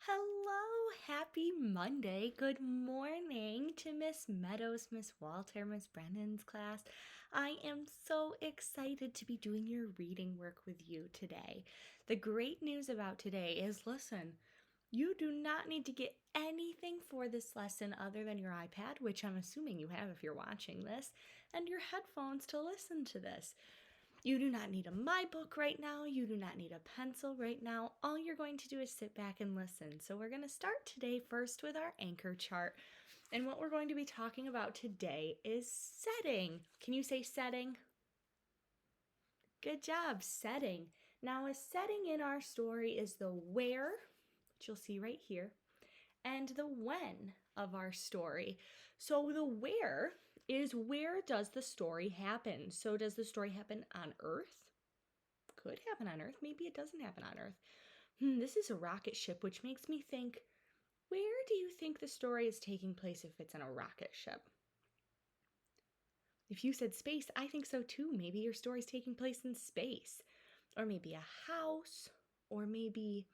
Hello, happy Monday. Good morning to Miss Meadows, Miss Walter, Miss Brennan's class. I am so excited to be doing your reading work with you today. The great news about today is listen, you do not need to get anything for this lesson other than your iPad, which I'm assuming you have if you're watching this, and your headphones to listen to this. You do not need a My Book right now. You do not need a pencil right now. All you're going to do is sit back and listen. So we're going to start today first with our anchor chart. And what we're going to be talking about today is setting. Can you say setting? Good job, setting. Now, a setting in our story is the where, which you'll see right here, and the when of our story. So the where is where does the story happen? So does the story happen on Earth? Could happen on Earth. Maybe it doesn't happen on Earth. This is a rocket ship, which makes me think, where do you think the story is taking place if it's in a rocket ship? If you said space, I think so too. Maybe your story's taking place in space, or maybe a house, or maybe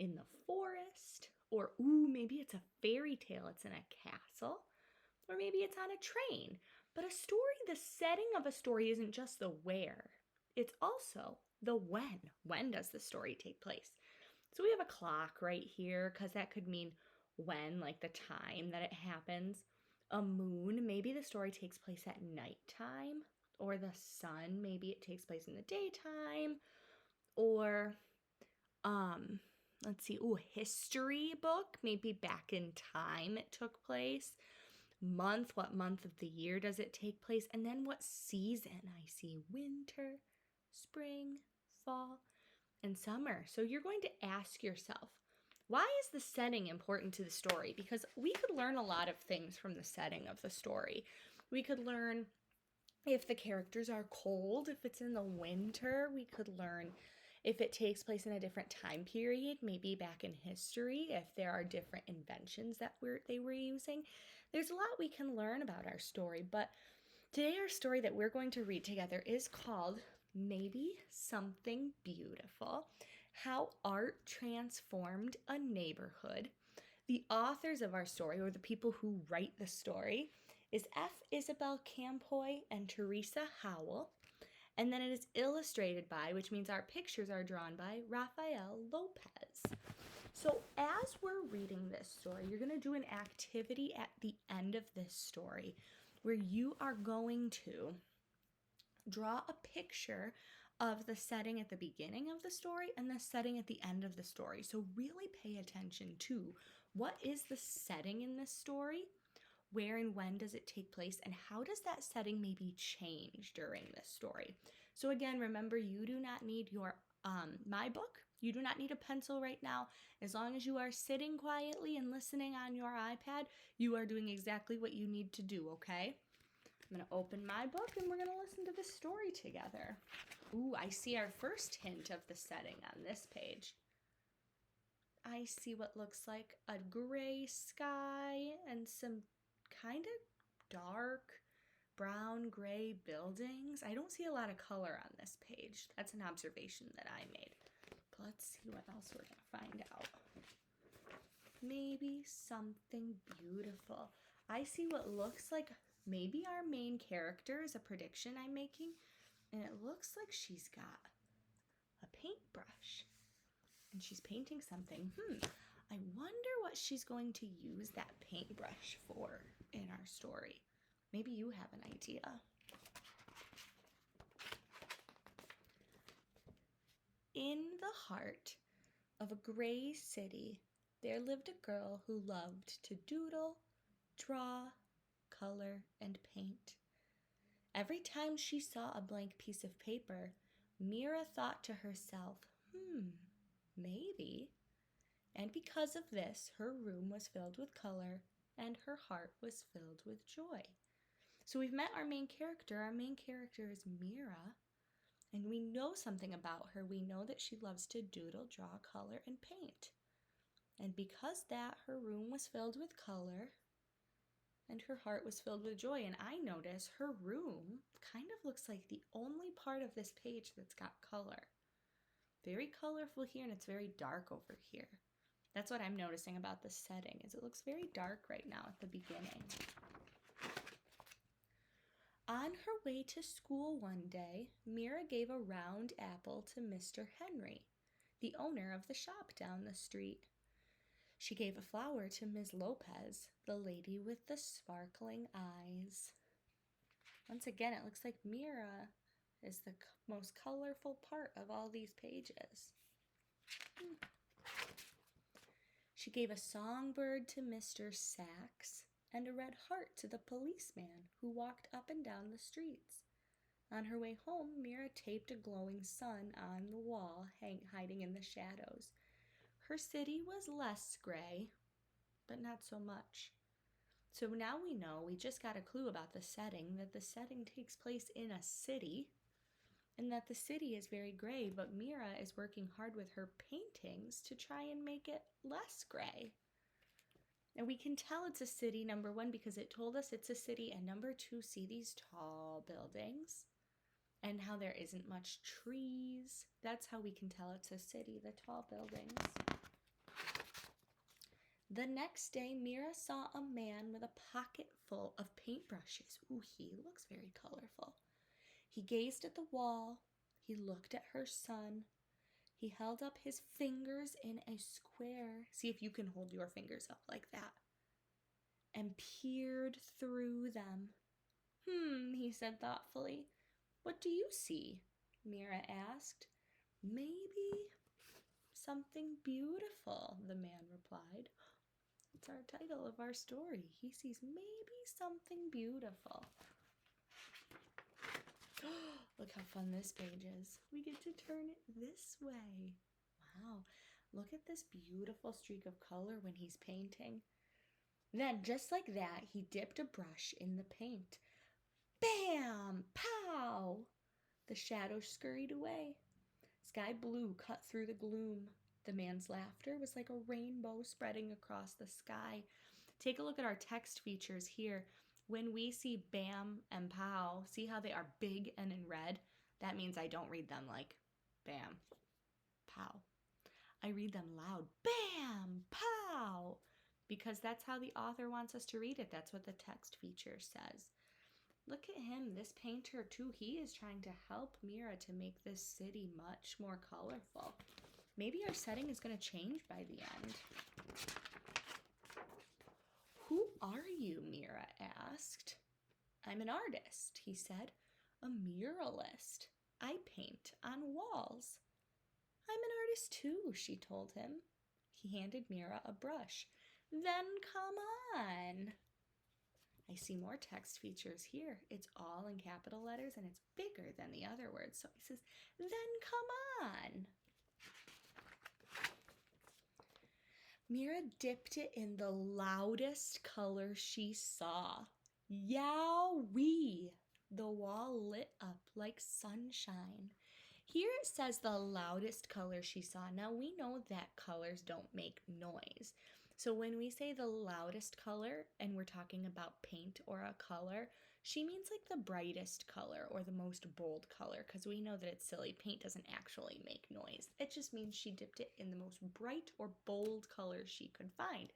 in the forest, or maybe it's a fairy tale, it's in a castle, or maybe it's on a train. But a story, the setting of a story isn't just the where, it's also the when. When does the story take place? So we have a clock right here because that could mean when, like the time that it happens. A moon, maybe the story takes place at nighttime, or the sun, maybe it takes place in the daytime, or let's see, history book, maybe back in time it took place. Month, what month of the year does it take place? And then what season? I see winter, spring, fall, and summer. So you're going to ask yourself, why is the setting important to the story? Because we could learn a lot of things from the setting of the story. We could learn if the characters are cold, if it's in the winter. We could learn if it takes place in a different time period, maybe back in history, if there are different inventions that they were using. There's a lot we can learn about our story, but today our story that we're going to read together is called Maybe Something Beautiful: How Art Transformed a Neighborhood. The authors of our story, or the people who write the story, is F. Isabel Campoy and Teresa Howell. And then it is illustrated by, which means our pictures are drawn by, Rafael Lopez. So as we're reading this story, you're going to do an activity at the end of this story where you are going to draw a picture of the setting at the beginning of the story and the setting at the end of the story. So really pay attention to what is the setting in this story, where and when does it take place, and how does that setting maybe change during this story. So again, remember, you do not need your My Book. You do not need a pencil right now. As long as you are sitting quietly and listening on your iPad, you are doing exactly what you need to do, okay? I'm going to open my book and we're going to listen to this story together. I see our first hint of the setting on this page. I see what looks like a gray sky and some kind of dark brown gray buildings. I don't see a lot of color on this page. That's an observation that I made. But let's see what else we're going to find out. Maybe something beautiful. I see what looks like maybe our main character is a prediction I'm making, and it looks like she's got a paintbrush and she's painting something. I wonder what she's going to use that paintbrush for in our story. Maybe you have an idea. In the heart of a gray city, there lived a girl who loved to doodle, draw, color, and paint. Every time she saw a blank piece of paper, Mira thought to herself, maybe. And because of this, her room was filled with color and her heart was filled with joy. So we've met our main character. Our main character is Mira, and we know something about her. We know that she loves to doodle, draw, color, and paint. And because that, her room was filled with color and her heart was filled with joy. And I notice her room kind of looks like the only part of this page that's got color. Very colorful here, and it's very dark over here. That's what I'm noticing about the setting, is it looks very dark right now at the beginning. On her way to school one day, Mira gave a round apple to Mr. Henry, the owner of the shop down the street. She gave a flower to Ms. Lopez, the lady with the sparkling eyes. Once again, it looks like Mira is the most colorful part of all these pages. She gave a songbird to Mr. Sachs and a red heart to the policeman who walked up and down the streets. On her way home, Mira taped a glowing sun on the wall, hiding in the shadows. Her city was less gray, but not so much. So now we know, we just got a clue about the setting, that the setting takes place in a city, and that the city is very gray, but Mira is working hard with her paintings to try and make it less gray. And we can tell it's a city, number one, because it told us it's a city, and number two, see these tall buildings and how there isn't much trees. That's how we can tell it's a city, the tall buildings. The next day, Mira saw a man with a pocket full of paintbrushes. Ooh, he looks very colorful. He gazed at the wall. He looked at her son. He held up his fingers in a square. See if you can hold your fingers up like that. And peered through them. He said thoughtfully. What do you see? Mira asked. Maybe something beautiful, the man replied. It's our title of our story. He sees maybe something beautiful. Look how fun this page is. We get to turn it this way. Wow. Look at this beautiful streak of color when he's painting. Then, just like that, he dipped a brush in the paint. Bam! Pow! The shadows scurried away. Sky blue cut through the gloom. The man's laughter was like a rainbow spreading across the sky. Take a look at our text features here. When we see bam and pow, see how they are big and in red? That means I don't read them like bam, pow. I read them loud, bam, pow, because that's how the author wants us to read it. That's what the text feature says. Look at him, this painter too. He is trying to help Mira to make this city much more colorful. Maybe our setting is going to change by the end. Who are you? Mira asked. I'm an artist, he said. A muralist. I paint on walls. I'm an artist too, she told him. He handed Mira a brush. Then come on. I see more text features here. It's all in capital letters and it's bigger than the other words. So he says, then come on. Mira dipped it in the loudest color she saw. Yowee! The wall lit up like sunshine. Here it says the loudest color she saw. Now we know that colors don't make noise. So when we say the loudest color and we're talking about paint or a color, she means like the brightest color or the most bold color, because we know that it's silly. Paint doesn't actually make noise. It just means she dipped it in the most bright or bold color she could find,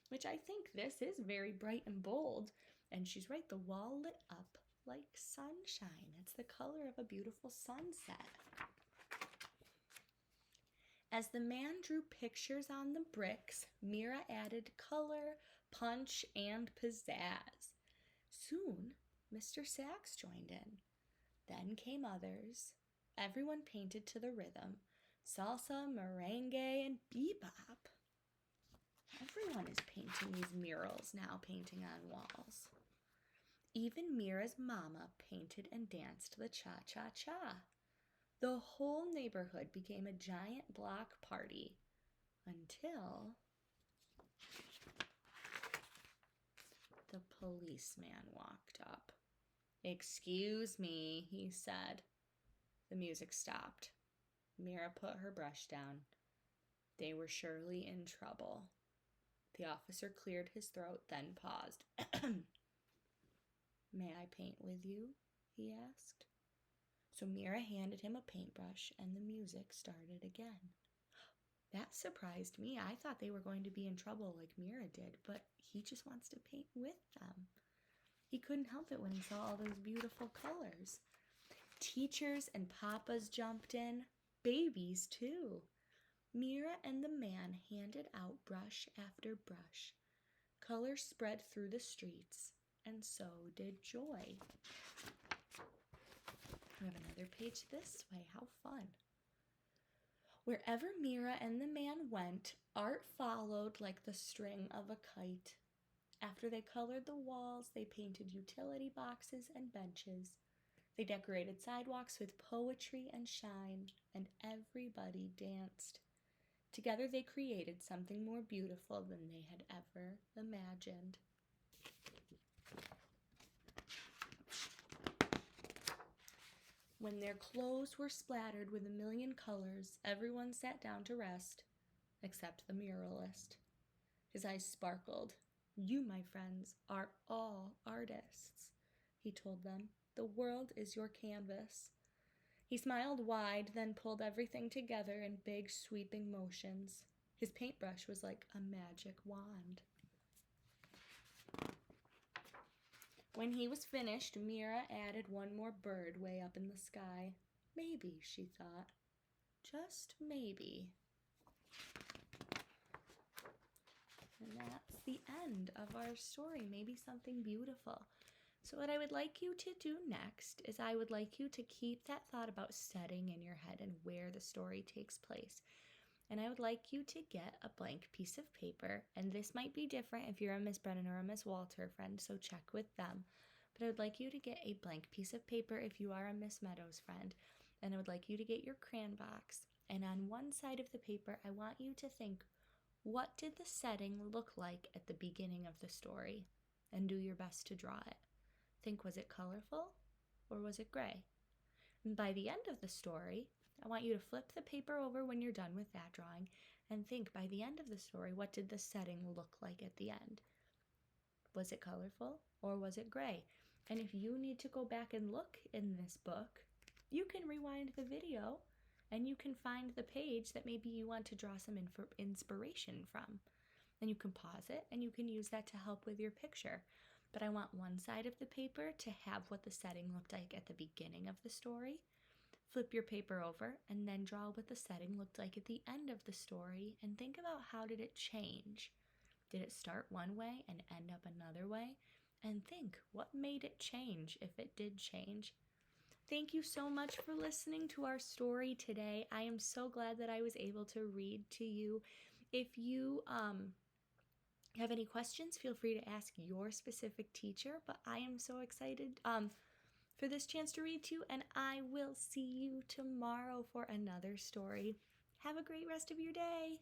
which I think this is very bright and bold. And she's right, the wall lit up like sunshine. It's the color of a beautiful sunset. As the man drew pictures on the bricks, Mira added color, punch, and pizzazz. Soon, Mr. Sachs joined in. Then came others. Everyone painted to the rhythm. Salsa, merengue, and bebop. Everyone is painting these murals now, painting on walls. Even Mira's mama painted and danced the cha-cha-cha. The whole neighborhood became a giant block party until the policeman walked up. Excuse me, he said. The music stopped. Mira put her brush down. They were surely in trouble. The officer cleared his throat, then paused. May I paint with you? He asked. So Mira handed him a paintbrush and the music started again. That surprised me. I thought they were going to be in trouble like Mira did, but he just wants to paint with them. He couldn't help it when he saw all those beautiful colors. Teachers and papas jumped in, babies too. Mira and the man handed out brush after brush. Color spread through the streets, and so did joy. We have another page this way. How fun. Wherever Mira and the man went, art followed like the string of a kite. After they colored the walls, they painted utility boxes and benches. They decorated sidewalks with poetry and shine, and everybody danced. Together they created something more beautiful than they had ever imagined. When their clothes were splattered with a million colors, everyone sat down to rest, except the muralist. His eyes sparkled. You, my friends, are all artists, he told them. The world is your canvas. He smiled wide, then pulled everything together in big, sweeping motions. His paintbrush was like a magic wand. When he was finished, Mira added one more bird way up in the sky. Maybe, she thought. Just maybe. And that's the end of our story. Maybe something beautiful. So what I would like you to do next is I would like you to keep that thought about setting in your head and where the story takes place. And I would like you to get a blank piece of paper, and this might be different if you're a Miss Brennan or a Miss Walter friend, so check with them. But I would like you to get a blank piece of paper if you are a Miss Meadows friend, and I would like you to get your crayon box, and on one side of the paper, I want you to think, what did the setting look like at the beginning of the story? And do your best to draw it. Think, was it colorful or was it gray? And by the end of the story, I want you to flip the paper over when you're done with that drawing and think, by the end of the story, what did the setting look like at the end? Was it colorful or was it gray? And if you need to go back and look in this book, you can rewind the video and you can find the page that maybe you want to draw some inspiration from. And you can pause it and you can use that to help with your picture. But I want one side of the paper to have what the setting looked like at the beginning of the story. Flip your paper over and then draw what the setting looked like at the end of the story and think about, how did it change? Did it start one way and end up another way? And think, what made it change if it did change? Thank you so much for listening to our story today. I am so glad that I was able to read to you. If you have any questions, feel free to ask your specific teacher, but I am so excited for this chance to read to you, and I will see you tomorrow for another story. Have a great rest of your day.